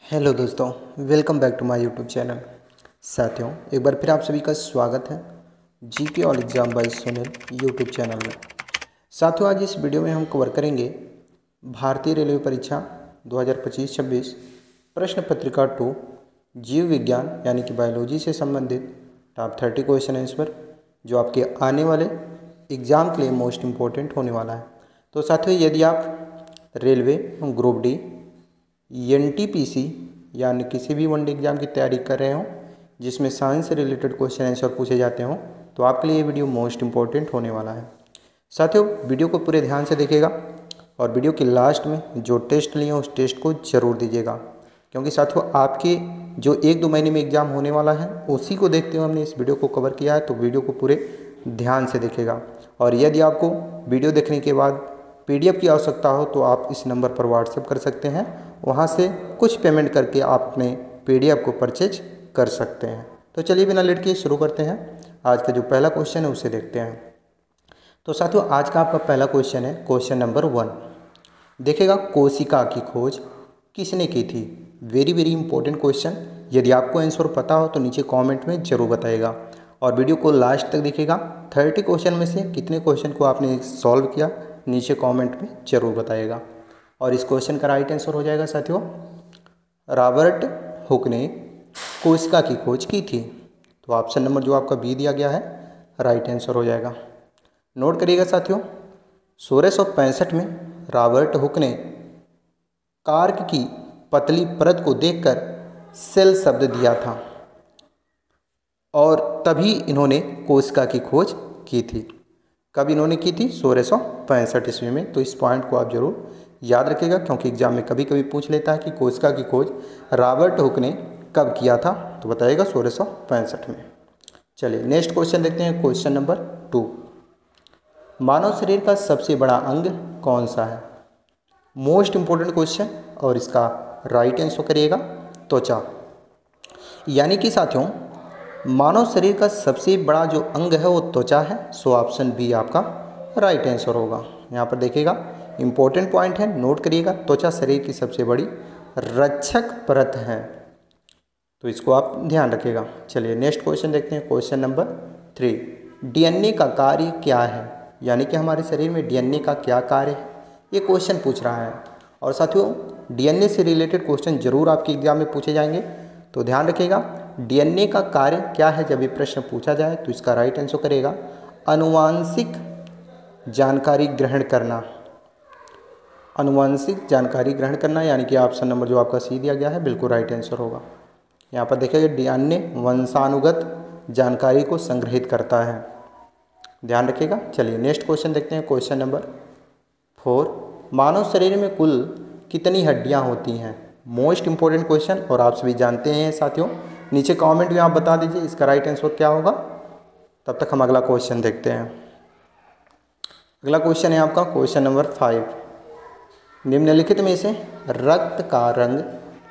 Hello दोस्तों, welcome back to my YouTube channel. साथियों, एक बार फिर आप सभी का स्वागत है GK all exam by Sunil YouTube channel में। साथियों, आज इस वीडियो में हम कवर करेंगे भारतीय रेलवे परीक्षा 2025-26 प्रश्न पत्रिका 2 जीव विज्ञान यानी कि बायोलॉजी से संबंधित टॉप 30 क्वेश्चन आंसर, जो आपके आने वाले एग्ज़ाम के लिए मोस्ट इम्पोर्टेंट होने वाला है। तो साथियों, यदि आप रेलवे ग्रुप डी, एनटीपीसी यानी किसी भी वनडे एग्जाम की तैयारी कर रहे हो जिसमें साइंस से रिलेटेड क्वेश्चन आंसर पूछे जाते हो, तो आपके लिए ये वीडियो मोस्ट इंपॉर्टेंट होने वाला है। साथियों, वीडियो को पूरे ध्यान से देखिएगा और वीडियो के लास्ट में जो टेस्ट लिए उस टेस्ट को ज़रूर दीजिएगा, क्योंकि साथियों आपके जो 1-2 महीने में एग्ज़ाम होने वाला है उसी को देखते हुए हमने इस वीडियो को कवर किया है। तो वीडियो को पूरे ध्यान से देखिएगा और यदि आपको वीडियो देखने के बाद PDF की आवश्यकता हो तो आप इस नंबर पर व्हाट्सएप कर सकते हैं, वहाँ से कुछ पेमेंट करके आप अपने PDF को परचेज कर सकते हैं। तो चलिए बिना लेट के शुरू करते हैं। आज का जो पहला क्वेश्चन है उसे देखते हैं। तो साथियों, आज का आपका पहला क्वेश्चन है क्वेश्चन नंबर 1। देखिएगा, कोशिका की खोज किसने की थी। Very very important question. यदि आपको आंसर पता हो तो नीचे कॉमेंट में ज़रूर बताइएगा और वीडियो को लास्ट तक देखिएगा। 30 क्वेश्चन में से कितने क्वेश्चन को आपने सॉल्व किया नीचे कमेंट में ज़रूर बताइएगा। और इस क्वेश्चन का राइट आंसर हो जाएगा साथियों, रॉबर्ट हुक ने कोशिका की खोज की थी। तो ऑप्शन नंबर जो आपका बी दिया गया है राइट आंसर हो जाएगा। नोट करिएगा साथियों, 1665 में रॉबर्ट हुक ने कार्क की पतली परत को देखकर सेल शब्द दिया था और तभी इन्होंने कोशिका की खोज की थी। कब इन्होंने की थी? 1665 ईस्वी में। तो इस पॉइंट को आप जरूर याद रखिएगा, क्योंकि एग्जाम में कभी कभी पूछ लेता है कि कोशिका की खोज रॉबर्ट हुक ने कब किया था, तो बताइएगा 1665 में। चलिए नेक्स्ट क्वेश्चन देखते हैं, क्वेश्चन नंबर 2। मानव शरीर का सबसे बड़ा अंग कौन सा है? मोस्ट इंपॉर्टेंट क्वेश्चन और इसका राइट आंसर करिएगा त्वचा। यानी कि साथियों, मानव शरीर का सबसे बड़ा जो अंग है वो त्वचा है। सो ऑप्शन बी आपका राइट आंसर होगा। यहाँ पर देखिएगा, इंपॉर्टेंट पॉइंट है, नोट करिएगा, त्वचा शरीर की सबसे बड़ी रक्षक परत है, तो इसको आप ध्यान रखिएगा। चलिए नेक्स्ट क्वेश्चन देखते हैं, क्वेश्चन नंबर 3। DNA का कार्य क्या है? यानी कि हमारे शरीर में DNA का क्या कार्य है, ये क्वेश्चन पूछ रहा है। और साथियों, DNA से रिलेटेड क्वेश्चन जरूर आपके एग्जाम में पूछे जाएंगे, तो ध्यान रखिएगा। DNA का कार्य क्या है जब ये प्रश्न पूछा जाए तो इसका राइट आंसर करेगा आनुवांशिक जानकारी ग्रहण करना। आनुवांशिक जानकारी ग्रहण करना, यानी कि ऑप्शन नंबर जो आपका सी दिया गया है बिल्कुल राइट आंसर होगा। यहाँ पर देखिएगा, DNA वंशानुगत जानकारी को संग्रहित करता है, ध्यान रखिएगा। चलिए नेक्स्ट क्वेश्चन देखते हैं, क्वेश्चन नंबर 4। मानव शरीर में कुल कितनी हड्डियाँ होती हैं? मोस्ट इंपॉर्टेंट क्वेश्चन और आप सभी जानते हैं साथियों। नीचे कमेंट में आप बता दीजिए इसका राइट आंसर क्या होगा। तब तक हम अगला क्वेश्चन देखते हैं। अगला क्वेश्चन है आपका क्वेश्चन नंबर 5। निम्नलिखित में से रक्त का रंग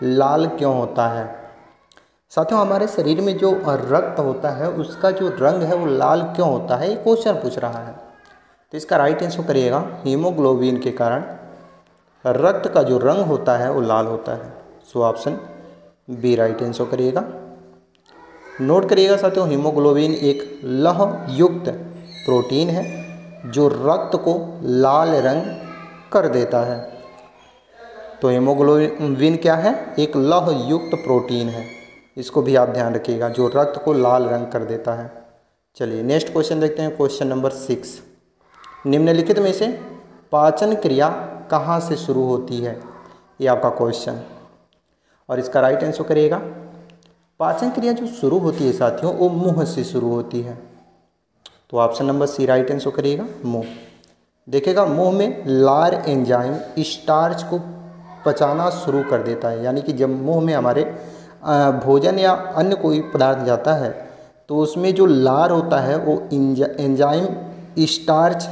लाल क्यों होता है? साथियों, हमारे शरीर में जो रक्त होता है उसका जो रंग है वो लाल क्यों होता है, ये क्वेश्चन पूछ रहा है। तो इसका राइट आंसर करिएगा, हीमोग्लोबिन के कारण रक्त का जो रंग होता है वो लाल होता है। So option B right answer करिएगा। नोट करिएगा साथियों, हीमोग्लोबिन एक लौह युक्त प्रोटीन है जो रक्त को लाल रंग कर देता है। तो हीमोग्लोबिन क्या है? एक लौह युक्त प्रोटीन है, इसको भी आप ध्यान रखिएगा, जो रक्त को लाल रंग कर देता है। चलिए नेक्स्ट क्वेश्चन देखते हैं, क्वेश्चन नंबर 6। निम्नलिखित में से पाचन क्रिया कहाँ से शुरू होती है? ये आपका क्वेश्चन और इसका राइट आंसर करिएगा। पाचन क्रिया जो शुरू होती है साथियों वो मुंह से शुरू होती है, तो option number C right answer करिएगा, मुंह। देखिएगा, मुंह में लार एंजाइम स्टार्च को पचाना शुरू कर देता है, यानी कि जब मुंह में हमारे भोजन या अन्य कोई पदार्थ जाता है तो उसमें जो लार होता है वो एंजाइम स्टार्च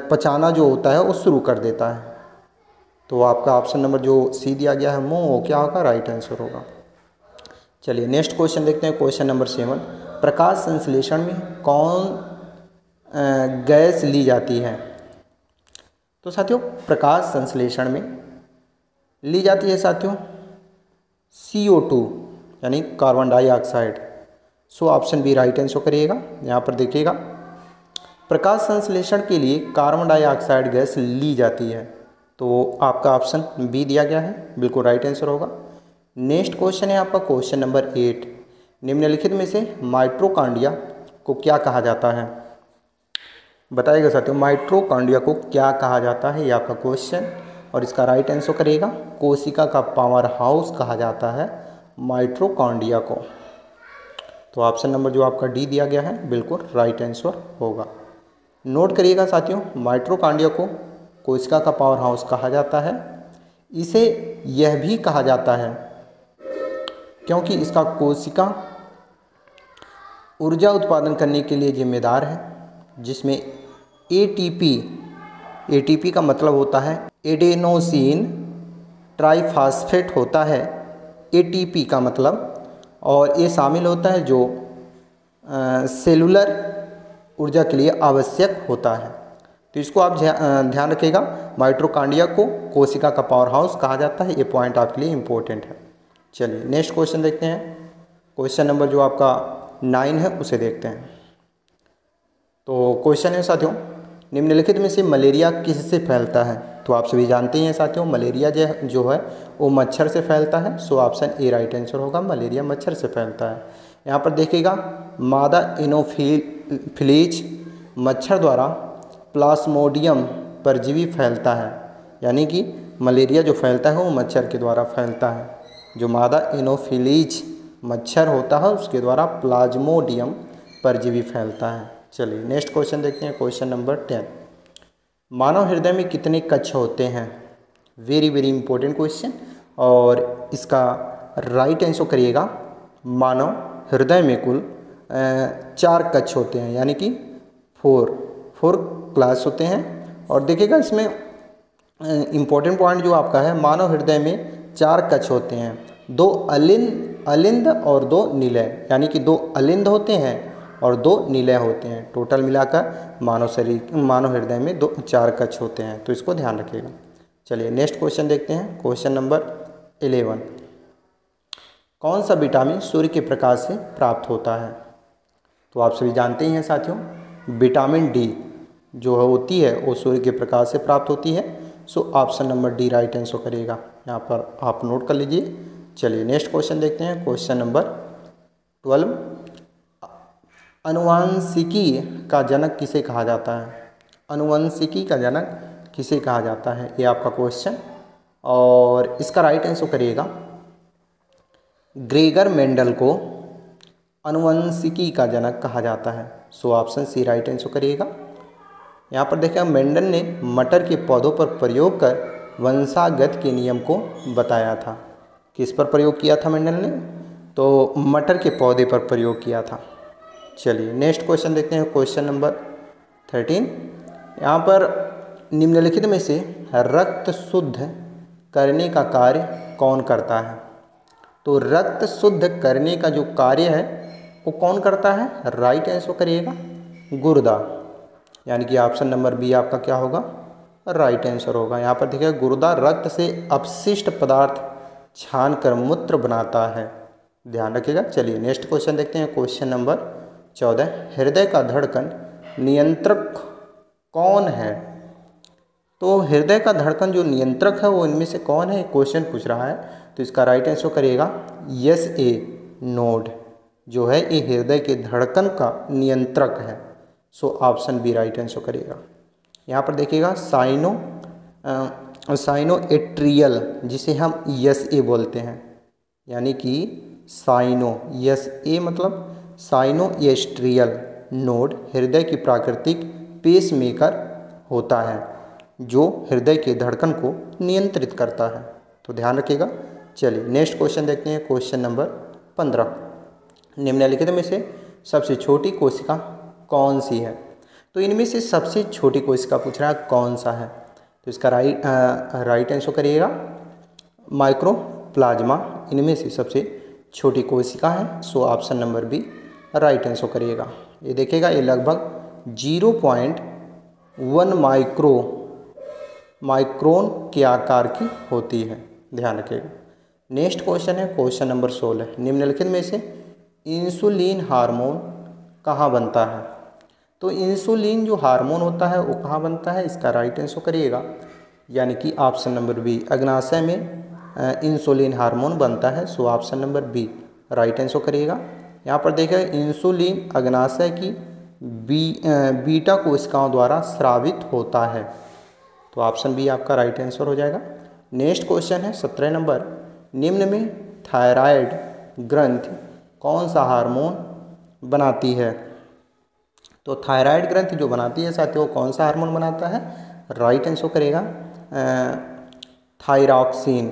पचाना जो होता है वो शुरू कर देता है। तो आपका ऑप्शन नंबर जो सी दिया गया है मुंह, वो क्या होगा? राइट आंसर होगा। चलिए नेक्स्ट क्वेश्चन देखते हैं, क्वेश्चन नंबर 7। प्रकाश संश्लेषण में कौन गैस ली जाती है? तो साथियों, प्रकाश संश्लेषण में ली जाती है साथियों CO2 यानी carbon dioxide. So option B right answer करिएगा। यहाँ पर देखिएगा प्रकाश संश्लेषण के लिए कार्बन डाइऑक्साइड गैस ली जाती है, तो आपका ऑप्शन बी दिया गया है, बिल्कुल राइट आंसर होगा। नेक्स्ट क्वेश्चन है आपका क्वेश्चन नंबर 8। निम्नलिखित में से माइटोकॉन्ड्रिया को क्या कहा जाता है? बताइएगा साथियों, माइटोकॉन्ड्रिया को क्या कहा जाता है, ये आपका क्वेश्चन, और इसका राइट आंसर करिएगा। कोशिका का पावर हाउस कहा जाता है माइटोकॉन्ड्रिया को। तो ऑप्शन नंबर जो आपका डी दिया गया है बिल्कुल राइट आंसर होगा। नोट करिएगा साथियों, माइटोकॉन्ड्रिया को कोशिका का पावर हाउस कहा जाता है। इसे यह भी कहा जाता है क्योंकि इसका कोशिका ऊर्जा उत्पादन करने के लिए जिम्मेदार है, जिसमें एटीपी का मतलब होता है एडेनोसिन ट्राइफॉस्फेट होता है, एटीपी का मतलब, और ये शामिल होता है जो सेलुलर ऊर्जा के लिए आवश्यक होता है। तो इसको आप ध्यान रखिएगा, माइटोकॉन्ड्रिया को कोशिका का पावर हाउस कहा जाता है, ये पॉइंट आपके लिए इम्पोर्टेंट है। चलिए नेक्स्ट क्वेश्चन देखते हैं। क्वेश्चन नंबर जो आपका 9 है उसे देखते हैं। तो क्वेश्चन है साथियों, निम्नलिखित में से मलेरिया किससे फैलता है? तो आप सभी जानते हैं साथियों, मलेरिया जो है वो मच्छर से फैलता है। So option A right answer होगा, मलेरिया मच्छर से फैलता है। यहाँ पर देखिएगा मादा एनोफिलीज मच्छर द्वारा प्लाज्मोडियम परजीवी फैलता है, यानी कि मलेरिया जो फैलता है वो मच्छर के द्वारा फैलता है। जो मादा एनोफिलीज मच्छर होता है उसके द्वारा प्लाज्मोडियम परजीवी फैलता है। चलिए नेक्स्ट क्वेश्चन देखते हैं, क्वेश्चन नंबर 10। मानव हृदय में कितने कक्ष होते हैं? वेरी वेरी इंपॉर्टेंट क्वेश्चन, और इसका राइट आंसर करिएगा। मानव हृदय में कुल 4 कक्ष होते हैं, यानी कि 4 क्लास होते हैं। और देखिएगा इसमें इम्पोर्टेंट पॉइंट जो आपका है, मानव हृदय में 4 कक्ष होते हैं, 2 अलिंद और 2 निलय, यानी कि 2 अलिंद होते हैं और 2 निलय होते हैं। टोटल मिलाकर मानव हृदय में 4 कक्ष होते हैं, तो इसको ध्यान रखिएगा। चलिए नेक्स्ट क्वेश्चन देखते हैं, क्वेश्चन नंबर 11। कौन सा विटामिन सूर्य के प्रकाश से प्राप्त होता है? तो आप सभी जानते ही हैं साथियों, विटामिन डी जो होती है वो सूर्य के प्रकाश से प्राप्त होती है। So option number D right answer करिएगा, यहाँ पर आप नोट कर लीजिए। चलिए नेक्स्ट क्वेश्चन देखते हैं, क्वेश्चन नंबर 12। अनुवांशिकी का जनक किसे कहा जाता है? अनुवंशिकी का जनक किसे कहा जाता है, ये आपका क्वेश्चन, और इसका राइट आंसर करिएगा। ग्रेगर मेंडल को अनुवंशिकी का जनक कहा जाता है। So option C right answer करिएगा। यहाँ पर देखिए मेंडल ने मटर के पौधों पर प्रयोग कर वंशागत के नियम को बताया था। किस पर प्रयोग किया था मेंडल ने? तो मटर के पौधे पर प्रयोग किया था। चलिए नेक्स्ट क्वेश्चन देखते हैं, क्वेश्चन नंबर 13। यहाँ पर निम्नलिखित में से रक्त शुद्ध करने का कार्य कौन करता है? तो रक्त शुद्ध करने का जो कार्य है वो कौन करता है? राइट आंसर करिएगा, गुर्दा, यानी कि ऑप्शन नंबर बी आपका क्या होगा? राइट आंसर होगा। यहाँ पर देखिए गुर्दा रक्त से अपशिष्ट पदार्थ छान कर मूत्र बनाता है, ध्यान रखिएगा। चलिए नेक्स्ट क्वेश्चन देखते हैं, क्वेश्चन नंबर 14। हृदय का धड़कन नियंत्रक कौन है? तो हृदय का धड़कन जो नियंत्रक है वो इनमें से कौन है, क्वेश्चन पूछ रहा है। तो इसका राइट आंसर करिएगा SA नोड जो है ये हृदय के धड़कन का नियंत्रक है। So option B right answer करिएगा। यहाँ पर देखिएगा साइनोएट्रियल जिसे हम SA बोलते हैं, यानी कि SA मतलब साइनोएट्रियल नोड हृदय की प्राकृतिक पेसमेकर होता है जो हृदय के धड़कन को नियंत्रित करता है, तो ध्यान रखिएगा। चलिए नेक्स्ट क्वेश्चन देखते हैं, क्वेश्चन नंबर 15। निम्नलिखित में से सबसे छोटी कोशिका कौन सी है? तो इनमें से सबसे छोटी कोशिका पूछ रहा है कौन सा है, तो इसका राइट आंसर करिएगा माइक्रोप्लाज्मा इनमें से सबसे छोटी कोशिका है। So option number B right answer करिएगा। ये देखिएगा ये लगभग 0.1 माइक्रोन के आकार की होती है, ध्यान रखिएगा। नेक्स्ट क्वेश्चन है क्वेश्चन नंबर 16, निम्नलिखित में से इंसुलिन हार्मोन कहाँ बनता है? तो इंसुलिन जो हार्मोन होता है वो कहाँ बनता है, इसका राइट आंसर करिएगा, यानी कि ऑप्शन नंबर बी, अग्नाशय में इंसुलिन हार्मोन बनता है। So option number B right answer करिएगा। यहाँ पर देखिए इंसुलिन अग्नाशय की बीटा कोशिकाओं द्वारा स्रावित होता है, तो ऑप्शन बी आपका राइट आंसर हो जाएगा। नेक्स्ट क्वेश्चन है 17 नंबर, निम्न में थायराइड ग्रंथि कौन सा हार्मोन बनाती है? तो थायराइड ग्रंथि जो बनाती है साथियों कौन सा हार्मोन बनाता है? राइट आंसर करेगा थायरॉक्सिन,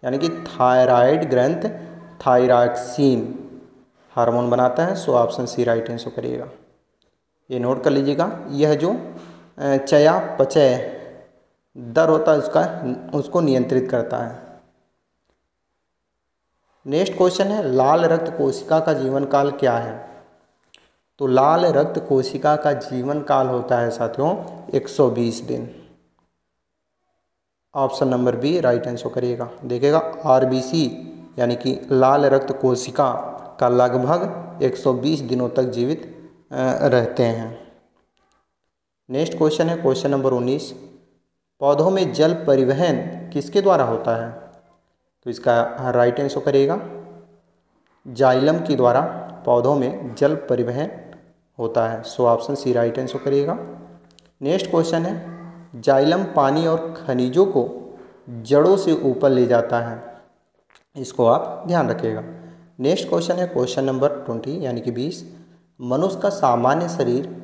यानी कि थायराइड ग्रंथ थायरॉक्सिन हार्मोन बनाता है। So option C right answer करिएगा। ये नोट कर लीजिएगा, यह जो चयापचय दर होता है उसको नियंत्रित करता है। नेक्स्ट क्वेश्चन है लाल रक्त कोशिका का जीवन काल क्या है? तो लाल रक्त कोशिका का जीवन काल होता है साथियों 120 दिन। Option number B right answer करिएगा। देखिएगा आरबीसी यानी कि लाल रक्त कोशिका का लगभग 120 दिनों तक जीवित रहते हैं। नेक्स्ट क्वेश्चन है क्वेश्चन नंबर 19, पौधों में जल परिवहन किसके द्वारा होता है? तो इसका राइट आंसर करिएगा जाइलम के द्वारा पौधों में जल परिवहन होता है। So option C right answer करिएगा। नेक्स्ट क्वेश्चन है जाइलम पानी और खनिजों को जड़ों से ऊपर ले जाता है, इसको आप ध्यान रखिएगा। नेक्स्ट क्वेश्चन है क्वेश्चन नंबर 20 यानी कि 20, मनुष्य का सामान्य शरीर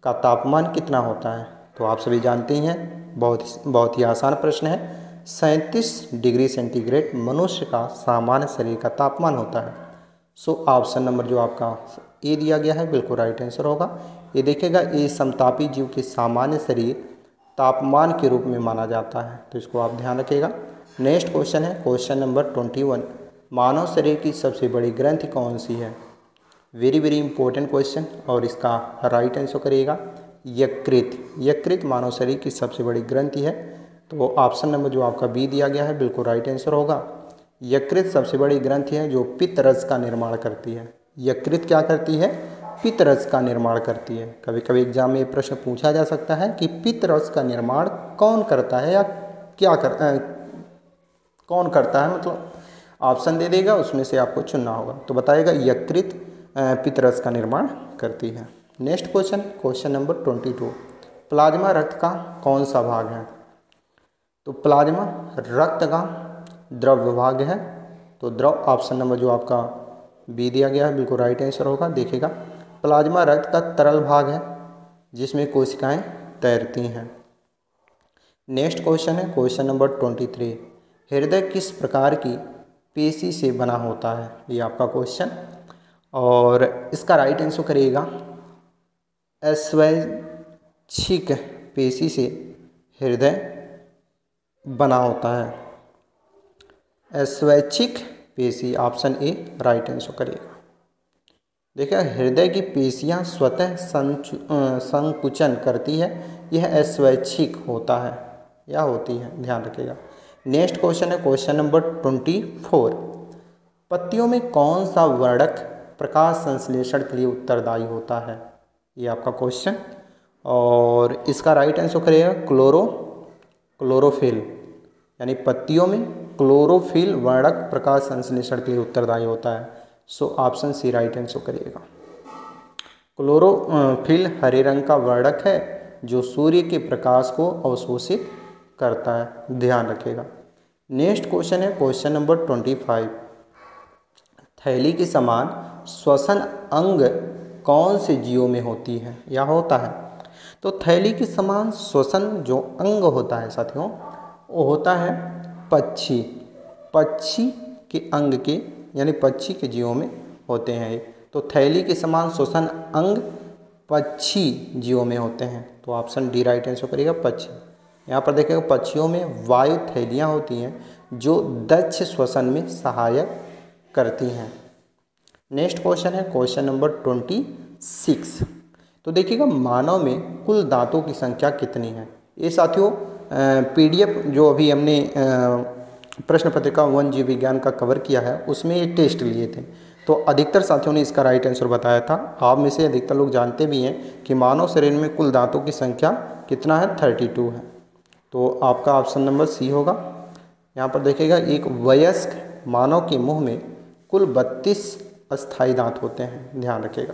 का तापमान कितना होता है? तो आप सभी जानते हैं बहुत ही आसान प्रश्न है। 37 डिग्री सेंटीग्रेड मनुष्य का सामान्य शरीर का तापमान होता है। सो ऑप्शन नंबर जो आपका ए दिया गया है बिल्कुल राइट आंसर होगा। ये देखिएगा ये समतापी जीव के सामान्य शरीर तापमान के रूप में माना जाता है, तो इसको आप ध्यान रखिएगा। नेक्स्ट क्वेश्चन है क्वेश्चन नंबर 21, मानव शरीर की सबसे बड़ी ग्रंथि कौन सी है? वेरी वेरी इंपॉर्टेंट क्वेश्चन, और इसका राइट आंसर करिएगा यकृत। यकृत मानव शरीर की सबसे बड़ी ग्रंथि है, तो ऑप्शन नंबर जो आपका बी दिया गया है बिल्कुल राइट आंसर होगा। यकृत सबसे बड़ी ग्रंथि है जो पित्तरस का निर्माण करती है। यकृत क्या करती है? पित्तरस का निर्माण करती है। कभी कभी एग्जाम में ये प्रश्न पूछा जा सकता है कि पित्तरस का निर्माण कौन करता है या कौन करता है, मतलब ऑप्शन दे देगा, उसमें से आपको चुनना होगा। तो बताइएगा यकृत पित्तरस का निर्माण करती है। Next question question number 22, plasma रक्त का कौन सा भाग है? तो प्लाज्मा रक्त का द्रव विभाग है, तो द्रव ऑप्शन नंबर जो आपका बी दिया गया है बिल्कुल राइट आंसर होगा। देखिएगा प्लाज्मा रक्त का तरल भाग है जिसमें कोशिकाएं तैरती हैं। नेक्स्ट क्वेश्चन है क्वेश्चन नंबर 23, हृदय किस प्रकार की पेशी से बना होता है? ये आपका क्वेश्चन, और इसका राइट आंसर करिएगा स्वैच्छिक पेशी से हृदय बना होता है। स्वैच्छिक पेशी ऑप्शन ए राइट आंसर करिएगा। देखिए हृदय की पेशियां स्वतः संकुचन करती है, यह स्वैच्छिक होता है या होती है, ध्यान रखिएगा। नेक्स्ट क्वेश्चन है क्वेश्चन नंबर 24, पत्तियों में कौन सा वर्णक प्रकाश संश्लेषण के लिए उत्तरदायी होता है? ये आपका क्वेश्चन, और इसका राइट आंसर करिएगा क्लोरोफिल, यानी पत्तियों में क्लोरोफिल वर्णक प्रकाश संश्लेषण के लिए उत्तरदायी होता है। So option C right answer करिएगा। क्लोरोफिल हरे रंग का वर्णक है जो सूर्य के प्रकाश को अवशोषित करता है, ध्यान रखिएगा। नेक्स्ट क्वेश्चन है क्वेश्चन नंबर 25, थैली के समान श्वसन अंग कौन से जीवों में होती है या होता है? तो थैली के समान श्वसन जो अंग होता है साथियों वो होता है पक्षी के अंग के, यानी पक्षी के जीवों में होते हैं ये। तो थैली के समान श्वसन अंग पक्षी जीवों में होते हैं, तो ऑप्शन डी राइट आंसर करिएगा पक्षी। यहाँ पर देखिएगा पक्षियों में वायु थैलियाँ होती हैं जो दक्ष श्वसन में सहायक करती हैं। नेक्स्ट क्वेश्चन है क्वेश्चन नंबर 26, तो देखिएगा मानव में कुल दांतों की संख्या कितनी है? ये साथियों पीडीएफ जो अभी हमने प्रश्न पत्रिका 1 जीव विज्ञान का कवर किया है उसमें ये टेस्ट लिए थे। तो अधिकतर साथियों ने इसका राइट आंसर बताया था। आप में से अधिकतर लोग जानते भी हैं कि मानव शरीर में कुल दांतों की संख्या कितना है, 32 है। तो आपका ऑप्शन नंबर सी होगा। यहाँ पर देखिएगा, एक वयस्क मानव के मुंह में कुल 32 अस्थायी दांत होते हैं, ध्यान रखिएगा।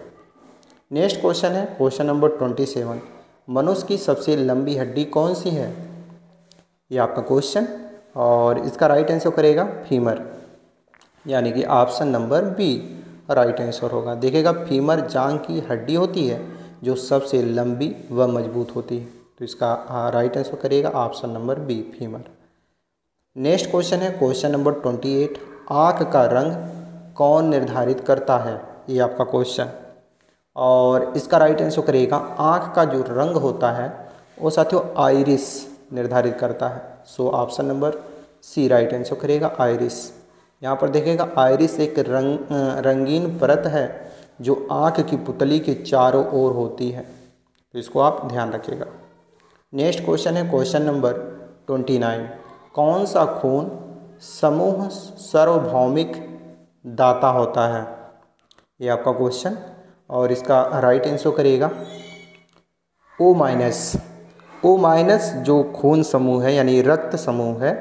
नेक्स्ट क्वेश्चन है क्वेश्चन नंबर 27। मनुष्य की सबसे लंबी हड्डी कौन सी है, ये आपका क्वेश्चन, और इसका राइट आंसर करेगा फीमर, यानी कि option number B right answer होगा। देखिएगा, फीमर जांघ की हड्डी होती है जो सबसे लंबी व मजबूत होती है। तो इसका राइट आंसर करेगा option number B femur. Next question है क्वेश्चन नंबर 28। आँख का रंग कौन निर्धारित करता है, ये आपका क्वेश्चन, और इसका राइट आंसर करेगा आँख का जो रंग होता है वो साथियों आइरिस निर्धारित करता है। So option number C right answer करेगा आइरिस। यहाँ पर देखिएगा, आइरिस एक रंगीन परत है जो आँख की पुतली के चारों ओर होती है। तो इसको आप ध्यान रखिएगा। नेक्स्ट क्वेश्चन है क्वेश्चन नंबर 29। कौन सा खून समूह सार्वभौमिक दाता होता है, ये आपका क्वेश्चन, और इसका राइट आंसर करेगा ओ माइनस। ओ माइनस जो खून समूह है यानी रक्त समूह है,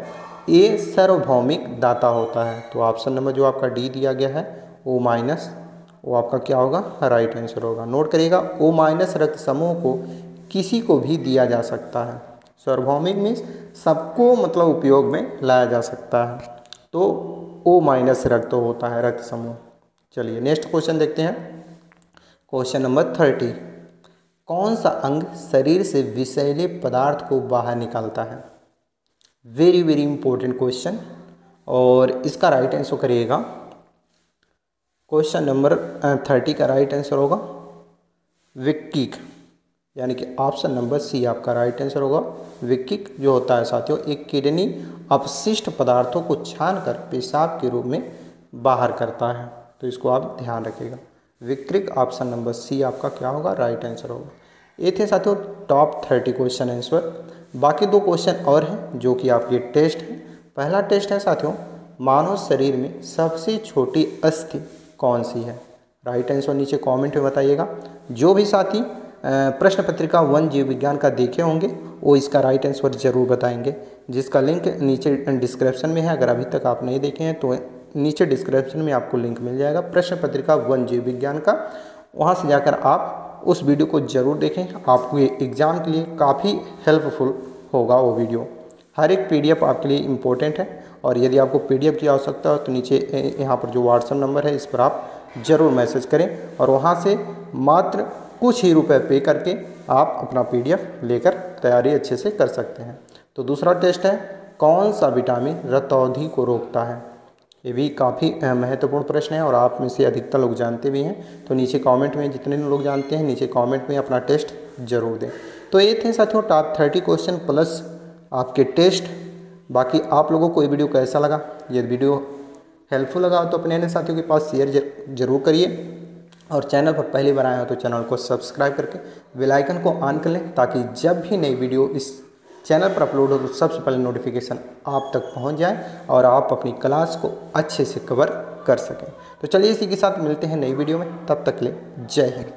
ये सार्वभौमिक दाता होता है। तो ऑप्शन नंबर जो आपका डी दिया गया है ओ माइनस, वो आपका क्या होगा, राइट आंसर होगा। नोट करिएगा, ओ माइनस रक्त समूह को किसी को भी दिया जा सकता है। सार्वभौमिक मीन्स सबको मतलब उपयोग में लाया जा सकता है। तो ओ माइनस रक्त होता है रक्त समूह। चलिए नेक्स्ट क्वेश्चन देखते हैं क्वेश्चन नंबर 30। कौन सा अंग शरीर से विषैले पदार्थ को बाहर निकालता है, वेरी वेरी इंपॉर्टेंट क्वेश्चन, और इसका राइट आंसर करिएगा क्वेश्चन नंबर 30 का राइट आंसर होगा विक्किक, यानी कि ऑप्शन नंबर सी आपका राइट आंसर होगा। विक्किक जो होता है साथियों, एक किडनी अपशिष्ट पदार्थों को छानकर पेशाब के रूप में बाहर करता है। तो इसको आप ध्यान रखिएगा, विक्रिक, ऑप्शन नंबर सी आपका क्या होगा, राइट आंसर होगा। ये थे साथियों टॉप 30 क्वेश्चन आंसर। बाकी 2 क्वेश्चन और हैं जो कि आपके टेस्ट हैं। पहला टेस्ट है साथियों, मानव शरीर में सबसे छोटी अस्थि कौन सी है, राइट आंसर नीचे कमेंट में बताइएगा। जो भी साथी प्रश्न पत्रिका 1 जीव विज्ञान का देखे होंगे वो इसका राइट आंसर जरूर बताएंगे, जिसका लिंक नीचे डिस्क्रिप्शन में है। अगर अभी तक आप नहीं देखे हैं तो नीचे डिस्क्रिप्शन में आपको लिंक मिल जाएगा प्रश्न पत्रिका 1 जीव विज्ञान का, वहाँ से जाकर आप उस वीडियो को ज़रूर देखें। आपको ये एग्ज़ाम के लिए काफ़ी हेल्पफुल होगा वो वीडियो। हर एक PDF आपके लिए इम्पोर्टेंट है, और यदि आपको PDF की आवश्यकता हो तो नीचे यहाँ पर जो व्हाट्सएप नंबर है इस पर आप ज़रूर मैसेज करें, और वहाँ से मात्र कुछ ही रुपए पे करके आप अपना PDF लेकर तैयारी अच्छे से कर सकते हैं। तो दूसरा टेस्ट है, कौन सा विटामिन रतौंधी को रोकता है, ये भी काफ़ी महत्वपूर्ण प्रश्न है और आप में से अधिकतर लोग जानते भी हैं। तो नीचे कमेंट में जितने लोग जानते हैं नीचे कमेंट में अपना टेस्ट जरूर दें। तो ये थे साथियों टॉप 30 क्वेश्चन प्लस आपके टेस्ट। बाकी आप लोगों को ये वीडियो कैसा लगा, ये वीडियो हेल्पफुल लगा तो अपने अन्य साथियों के पास शेयर जरूर करिए, और चैनल पर पहली बार आए हो तो चैनल को सब्सक्राइब करके बेल आइकन को ऑन कर लें, ताकि जब भी नई वीडियो इस चैनल पर अपलोड हो तो सबसे पहले नोटिफिकेशन आप तक पहुंच जाए और आप अपनी क्लास को अच्छे से कवर कर सकें। तो चलिए इसी के साथ मिलते हैं नई वीडियो में, तब तक के लिए जय हिंद।